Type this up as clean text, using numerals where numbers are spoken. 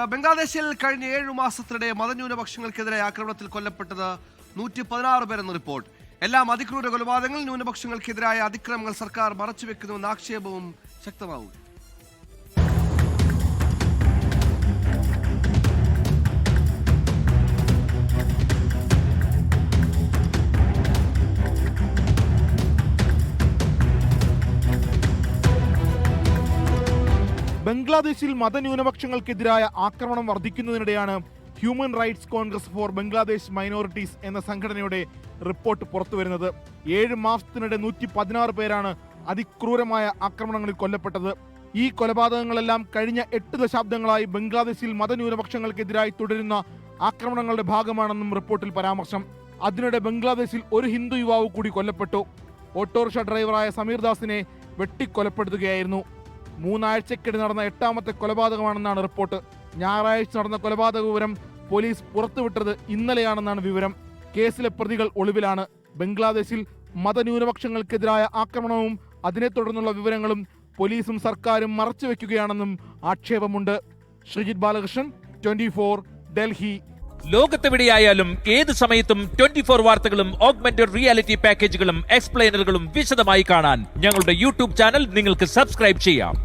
ബംഗ്ലാദേശിൽ കഴിഞ്ഞ 7 മാസത്തിനിടെ മതന്യൂനപക്ഷങ്ങൾക്കെതിരെ ആക്രമണത്തിൽ കൊല്ലപ്പെട്ടത് 116 പേരെന്ന് റിപ്പോർട്ട്. എല്ലാം അതിക്രൂര കൊലപാതകങ്ങൾ. ന്യൂനപക്ഷങ്ങൾക്കെതിരായ അതിക്രമങ്ങൾ സർക്കാർ മറച്ചുവെക്കുന്നുവെന്ന ആക്ഷേപവും ശക്തമാവും. ബംഗ്ലാദേശിൽ മതന്യൂനപക്ഷങ്ങൾക്കെതിരായ ആക്രമണം വർദ്ധിക്കുന്നതിനിടെയാണ് human rights congress for Bangladesh minorities എന്ന സംഘടനയുടെ റിപ്പോർട്ട് പുറത്തുവരുന്നത്. 7 മാസത്തിനിടെ 116 പേരാണ് അതിക്രൂരമായ ആക്രമണങ്ങളിൽ കൊല്ലപ്പെട്ടത്. ഈ കൊലപാതകങ്ങളെല്ലാം കഴിഞ്ഞ 8 ദശാബ്ദങ്ങളായി ബംഗ്ലാദേശിൽ മതന്യൂനപക്ഷങ്ങൾക്കെതിരായി തുടരുന്ന ആക്രമണങ്ങളുടെ ഭാഗമാണെന്നും റിപ്പോർട്ടിൽ പരാമർശം. അതിനിടെ ബംഗ്ലാദേശിൽ ഒരു ഹിന്ദു യുവാവ് കൂടി കൊല്ലപ്പെട്ടു. ഓട്ടോറിക്ഷ ഡ്രൈവറായ സമീർ ദാസിനെ വെട്ടിക്കൊലപ്പെടുത്തുകയായിരുന്നു. 3 ആഴ്ചക്കിടെ നടന്ന 8ാമത്തെ കൊലപാതകമാണെന്നാണ് റിപ്പോർട്ട്. ഞായറാഴ്ച നടന്ന കൊലപാതക വിവരം പോലീസ് പുറത്തുവിട്ടത് ഇന്നലെയാണെന്നാണ് വിവരം. കേസിലെ പ്രതികൾ ഒളിവിലാണ്. ബംഗ്ലാദേശിൽ മതന്യൂനപക്ഷങ്ങൾക്കെതിരായ ആക്രമണവും അതിനെ തുടർന്നുള്ള വിവരങ്ങളും പോലീസും സർക്കാരും മറച്ചുവെക്കുകയാണെന്നും ആക്ഷേപമുണ്ട്. ശ്രീജിത്ത് ബാലകൃഷ്ണൻ, 24, ഡൽഹി. ലോകത്തെവിടെയായാലും ഏത് സമയത്തും 24 വാർത്തകളും ഓഗ്മെന്റഡ് റിയാലിറ്റി പാക്കേജുകളും എക്സ്പ്ലെയിനറുകളും വിശദമായി കാണാൻ ഞങ്ങളുടെ യൂട്യൂബ് ചാനൽ നിങ്ങൾക്ക് സബ്സ്ക്രൈബ് ചെയ്യാം.